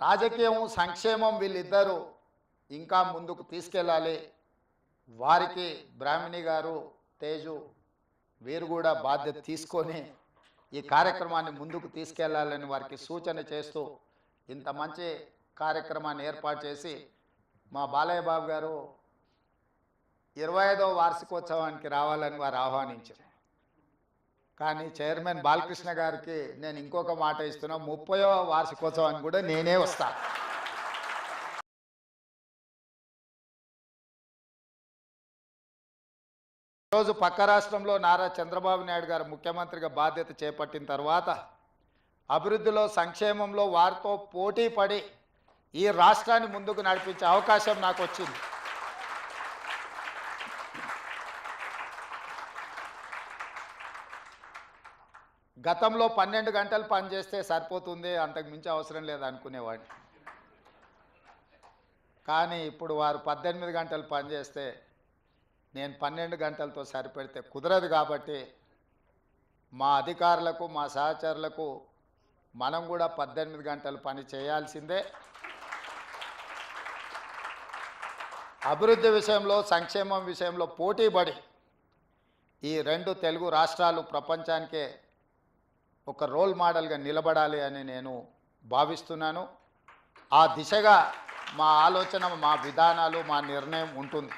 రాజకీయం సంక్షేమం వీళ్ళిద్దరూ ఇంకా ముందుకు తీసుకెళ్ళాలి. వారికి బ్రాహ్మణి గారు, తేజు వీరు కూడా బాధ్యత తీసుకొని ఈ కార్యక్రమాన్ని ముందుకు తీసుకెళ్లాలని వారికి సూచన చేస్తూ ఇంత మంచి కార్యక్రమాన్ని ఏర్పాటు చేసి మా బాలయ్య బాబు గారు 25వ వార్షికోత్సవానికి రావాలని వారు ఆహ్వానించారు. కానీ చైర్మన్ బాలకృష్ణ గారికి నేను ఇంకొక మాట ఇస్తున్నా, 30వ వార్షికోత్సవానికి కూడా నేనే వస్తాను. ఈరోజు పక్క రాష్ట్రంలో నారా చంద్రబాబు నాయుడు గారు ముఖ్యమంత్రిగా బాధ్యత చేపట్టిన తర్వాత అభివృద్ధిలో సంక్షేమంలో వారితో పోటీ పడి ఈ రాష్ట్రాన్ని ముందుకు నడిపించే అవకాశం నాకు వచ్చింది. గతంలో 12 గంటలు పనిచేస్తే సరిపోతుంది, అంతకు మించి అవసరం లేదు అనుకునేవాడిని. కానీ ఇప్పుడు వారు 18 గంటలు పనిచేస్తే నేను 12 గంటలతో సరిపెడితే కుదరదు. కాబట్టి మా అధికారులకు, మా సహచరులకు మనం కూడా 18 గంటలు పని చేయాల్సిందే. అభివృద్ధి విషయంలో, సంక్షేమం విషయంలో పోటీపడి ఈ 2 తెలుగు రాష్ట్రాలు ప్రపంచానికే ఒక రోల్ మోడల్గా నిలబడాలి అని నేను భావిస్తున్నాను. ఆ దిశగా మా ఆలోచన, మా విధానాలు, మా నిర్ణయం ఉంటుంది.